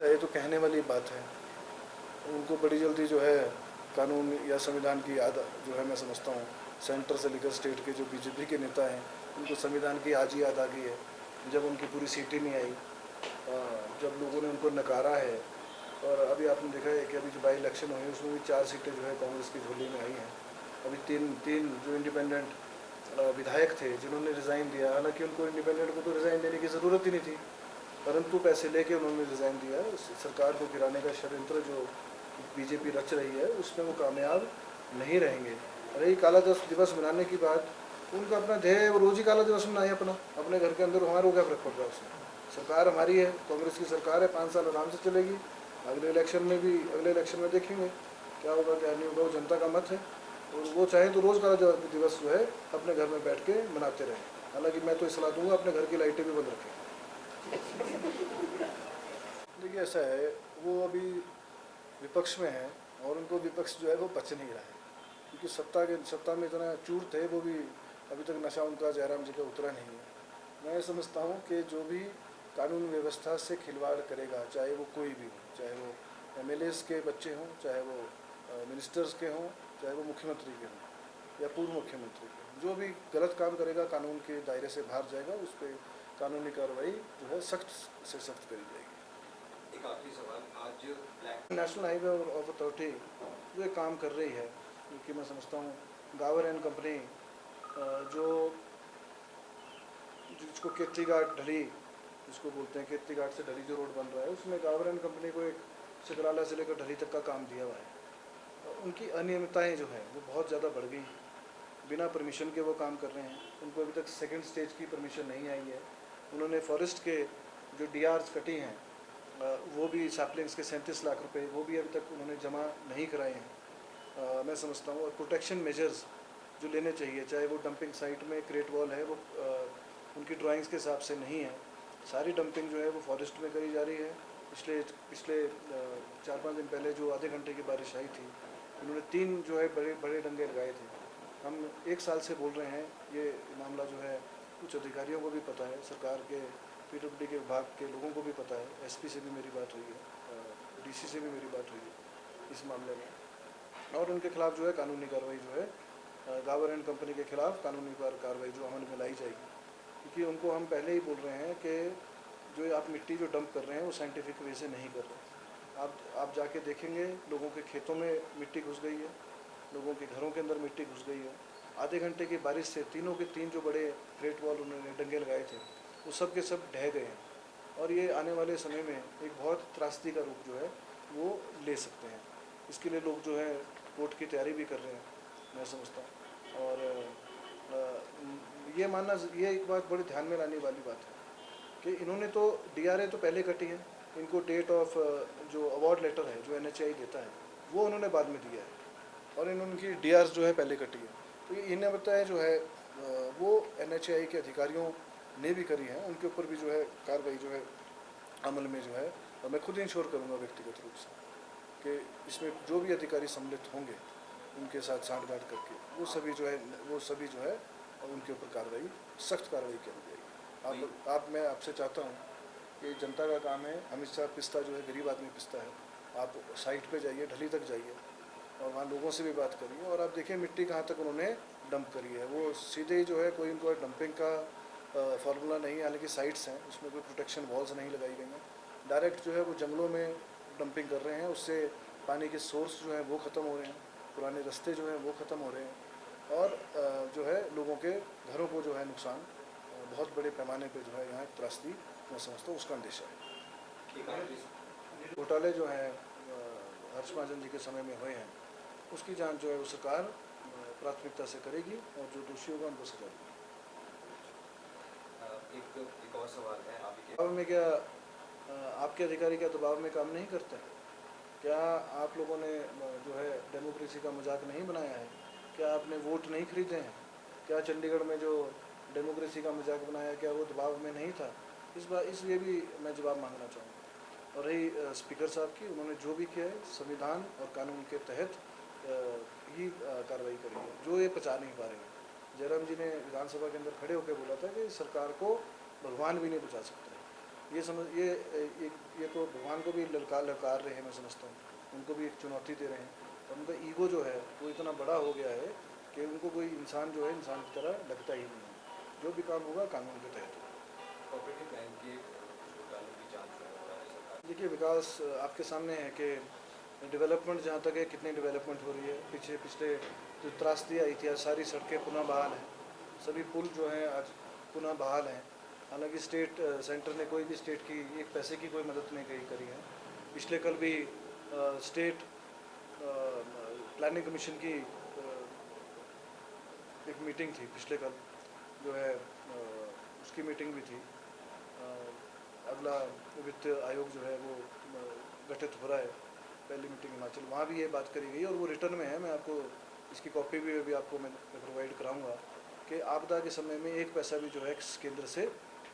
ये तो कहने वाली बात है। उनको बड़ी जल्दी जो है कानून या संविधान की याद जो है, मैं समझता हूँ सेंटर से लेकर स्टेट के जो बीजेपी के नेता हैं उनको संविधान की आज ही याद आ गई है, जब उनकी पूरी सीट ही नहीं आई, जब लोगों ने उनको नकारा है। और अभी आपने देखा है कि अभी जो बाई इलेक्शन हुई उसमें भी 4 सीटें जो है कांग्रेस की झोली में आई हैं। अभी तीन तीन जो इंडिपेंडेंट विधायक थे जिन्होंने रिज़ाइन दिया, हालांकि उनको इंडिपेंडेंट को तो रिज़ाइन देने की ज़रूरत ही नहीं थी, परंतु पैसे लेके उन्होंने रिज़ाइन दिया। सरकार को गिराने का षड्यंत्र जो बीजेपी रच रही है उसमें वो कामयाब नहीं रहेंगे। रही काला दिवस मनाने की बात, उनका अपना ध्येय है वो रोज़ ही काला दिवस मनाए अपने घर के अंदर, हमारे को क्या फर्क पड़ रहा है उसमें। सरकार हमारी है, कांग्रेस की सरकार है, 5 साल आराम से चलेगी। अगले इलेक्शन में देखेंगे क्या होगा क्या नहीं होगा, वो जनता का मत है। और वो चाहे तो रोज़ काला दिवस जो है अपने घर में बैठ के मनाते रहें। हालांकि मैं तो ये सलाह दूंगा अपने घर की लाइटें भी बंद रखें। देखिए ऐसा है, वो अभी विपक्ष में है और उनको विपक्ष जो है वो पच नहीं रहा है, क्योंकि सत्ता में इतना चूर थे, वो भी अभी तक नशा उनका जयराम जी का उतरा नहीं है। मैं समझता हूँ कि जो भी कानून व्यवस्था से खिलवाड़ करेगा, चाहे वो कोई भी हो, चाहे वो एमएलएस के बच्चे हों, चाहे वो मिनिस्टर्स के हों, चाहे वो मुख्यमंत्री के हों या पूर्व मुख्यमंत्री के हों, जो भी गलत काम करेगा कानून के दायरे से बाहर जाएगा, उस पर कानूनी कार्रवाई जो है सख्त से सख्त करी जाएगी। एक आखिरी सवाल, आज नेशनल हाईवे अथॉरिटी जो एक काम कर रही है, क्योंकि मैं समझता हूँ गावर एंड कंपनी जो जिसको केती घाट ढली जिसको बोलते हैं, केती घाट से ढली जो रोड बन रहा है, उसमें गावर एंड कंपनी को एक सकराला से लेकर ढली तक का काम दिया हुआ है। उनकी अनियमितताएँ जो है वो बहुत ज़्यादा बढ़ गई, बिना परमिशन के वो काम कर रहे हैं। उनको अभी तक सेकंड स्टेज की परमिशन नहीं आई है। उन्होंने फॉरेस्ट के जो डीआर्स कटी हैं वो भी सैपलिंग्स के 37 लाख रुपए वो भी अभी तक उन्होंने जमा नहीं कराए हैं। मैं समझता हूँ और प्रोटेक्शन मेजर्स जो लेने चाहिए, चाहे वो डंपिंग साइट में क्रेट वॉल है, वो उनकी ड्राइंग्स के हिसाब से नहीं है। सारी डंपिंग जो है वो फॉरेस्ट में करी जा रही है। पिछले 4-5 दिन पहले जो आधे घंटे की बारिश आई थी, उन्होंने 3 जो है बड़े बड़े डंगे लगाए थे। हम 1 साल से बोल रहे हैं, ये मामला जो है कुछ अधिकारियों को भी पता है, सरकार के पीडब्ल्यूडी के विभाग के लोगों को भी पता है, एसपी से भी मेरी बात हुई है, डीसी से भी मेरी बात हुई है इस मामले में, और उनके खिलाफ जो है कानूनी कार्रवाई जो है गावर एंड कंपनी के खिलाफ कानूनी कार्रवाई जो अमल में लाई जाएगी। क्योंकि उनको हम पहले ही बोल रहे हैं कि जो आप मिट्टी जो डंप कर रहे हैं वो साइंटिफिक वे से नहीं कर रहे। आप जाके देखेंगे लोगों के खेतों में मिट्टी घुस गई है, लोगों के घरों के अंदर मिट्टी घुस गई है। आधे घंटे की बारिश से तीनों के तीन जो बड़े ग्रेट वॉल उन्होंने डंगे लगाए थे वो सब के सब ढह गए हैं, और ये आने वाले समय में एक बहुत त्रासदी का रूप जो है वो ले सकते हैं। इसके लिए लोग जो है कोर्ट की तैयारी भी कर रहे हैं, मैं समझता हूँ। और ये मानना, ये एक बात बड़ी ध्यान में लाने वाली बात है कि इन्होंने तो डीआरए तो पहले कटी है, इनको डेट ऑफ जो अवार्ड लेटर है जो एनएचएआई देता है वो उन्होंने बाद में दिया है, और इनकी डीआरस जो है पहले कटी है। तो ये इन्हें बताया जो है वो एनएचएआई के अधिकारियों ने भी करी है, उनके ऊपर भी जो है कार्रवाई जो है अमल में जो है, और मैं खुद इंश्योर करूँगा व्यक्तिगत रूप से कि इसमें जो भी अधिकारी सम्मिलित होंगे उनके साथ साठगांठ करके वो सभी जो है उनके ऊपर कार्रवाई, सख्त कार्रवाई की जाएगी। मैं आपसे चाहता हूँ कि जनता का काम है, अमित शाह पिसता जो है गरीब आदमी पिसता है। आप साइट पे जाइए, ढली तक जाइए और वहाँ लोगों से भी बात करिए, और आप देखिए मिट्टी कहाँ तक उन्होंने डंप करी है। वो सीधे ही जो है कोई इनको डंपिंग का फार्मूला नहीं है, हालांकि साइट्स हैं उसमें कोई प्रोटेक्शन वॉल्स नहीं लगाई गई हैं, डायरेक्ट जो है वो जंगलों में डंपिंग कर रहे हैं। उससे पानी के सोर्स जो हैं वो ख़त्म हो रहे हैं, पुराने रास्ते जो हैं वो ख़त्म हो रहे हैं, और जो है लोगों के घरों को जो है नुकसान बहुत बड़े पैमाने पे जो है यहाँ त्रासदी, मैं समझता हूँ उसका अंदेशा है। घोटाले जो हैं हर्ष महाजन जी के समय में हुए हैं उसकी जांच जो है वो सरकार प्राथमिकता से करेगी और जो दोषी होगा उनको सजा देगी। एक और सवाल है, दबाव में क्या आपके अधिकारी क्या दबाव में काम नहीं करते हैं? क्या आप लोगों ने जो है डेमोक्रेसी का मजाक नहीं बनाया है? क्या आपने वोट नहीं खरीदे हैं? क्या चंडीगढ़ में जो डेमोक्रेसी का मजाक बनाया, क्या वो दबाव में नहीं था? इसलिए भी मैं जवाब मांगना चाहूँगा। और रही स्पीकर साहब की, उन्होंने जो भी किया है संविधान और कानून के तहत ही कार्रवाई करी है, जो ये पचा नहीं पा रहे हैं। जयराम जी ने विधानसभा के अंदर खड़े होकर बोला था कि सरकार को भगवान भी नहीं बचा सकता है, ये तो भगवान को भी ललकार रहे हैं, मैं समझता हूँ। उनको भी एक चुनौती दे रहे हैं और उनका ईगो जो है वो इतना बड़ा हो गया है कि उनको कोई इंसान जो है इंसान की तरह लगता ही नहीं है। जो भी काम होगा कानून के तहत होगा। कोऑपरेटिव बैंक के घोटालों की जांच हो रहा है सरकार। देखिए विकास आपके सामने है कि डेवलपमेंट जहाँ तक है, कितनी डेवलपमेंट हो रही है। पिछले जो त्रासदी आई थी, आज सारी सड़कें पुनः बहाल हैं, सभी पुल जो हैं आज पुनः बहाल हैं। हालांकि सेंटर ने कोई भी स्टेट की एक पैसे की कोई मदद नहीं करी है। पिछले कल भी स्टेट प्लानिंग कमीशन की एक मीटिंग थी, पिछले कल जो है उसकी मीटिंग भी थी। अगला वित्त आयोग जो है वो गठित हो रहा है, पहली मीटिंग हिमाचल, वहाँ भी ये बात करी गई और वो रिटर्न में है। मैं आपको इसकी कॉपी भी आपको मैं प्रोवाइड कराऊंगा कि आपदा के समय में एक पैसा भी जो है केंद्र से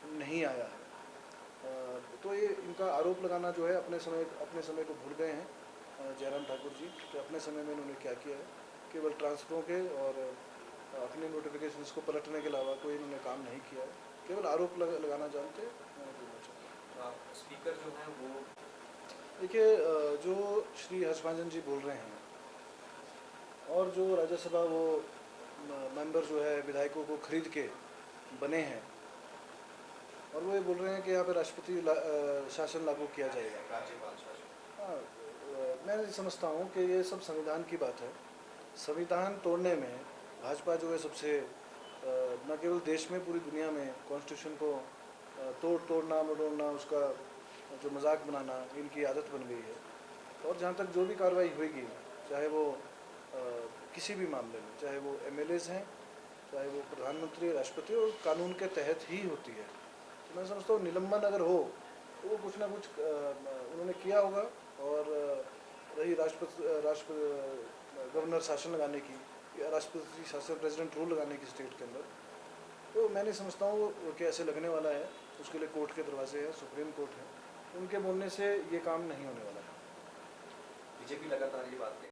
नहीं आया है। तो ये इनका आरोप लगाना जो है अपने समय को भूल गए हैं जयराम ठाकुर जी, कि अपने समय में इन्होंने क्या किया है। केवल ट्रांसफरों के और अपने नोटिफिकेशंस को पलटने के अलावा कोई इन्होंने काम नहीं किया है, केवल आरोप लगाना जानते हैं। स्पीकर जो हैं वो देखिए जो श्री हर्षवर्धन जी बोल रहे हैं और जो राज्यसभा वो मेंबर जो है विधायकों को खरीद के बने हैं और वो ये बोल रहे हैं कि यहाँ पे राष्ट्रपति शासन लागू किया जाएगा। राज्यपाल शासन। हाँ, मैं समझता हूँ कि ये सब संविधान की बात है। संविधान तोड़ने में भाजपा जो है सबसे न केवल देश में, पूरी दुनिया में कॉन्स्टिट्यूशन को तोड़ना मरोड़ना, उसका जो मजाक बनाना इनकी आदत बन गई है। और जहाँ तक जो भी कार्रवाई होगी, चाहे वो किसी भी मामले में, चाहे वो एमएलएज हैं, चाहे वो प्रधानमंत्री, राष्ट्रपति, और कानून के तहत ही होती है। तो मैं समझता हूँ निलंबन अगर हो तो वो कुछ ना कुछ उन्होंने किया होगा। और रही गवर्नर शासन लगाने की या राष्ट्रपति शासन, प्रेसिडेंट रूल लगाने की स्टेट के अंदर, तो मैं नहीं समझता हूँ वो कैसे लगने वाला है। उसके लिए कोर्ट के दरवाजे हैं, सुप्रीम कोर्ट है, उनके बोलने से ये काम नहीं होने वाला है। बीजेपी लगातार ये बात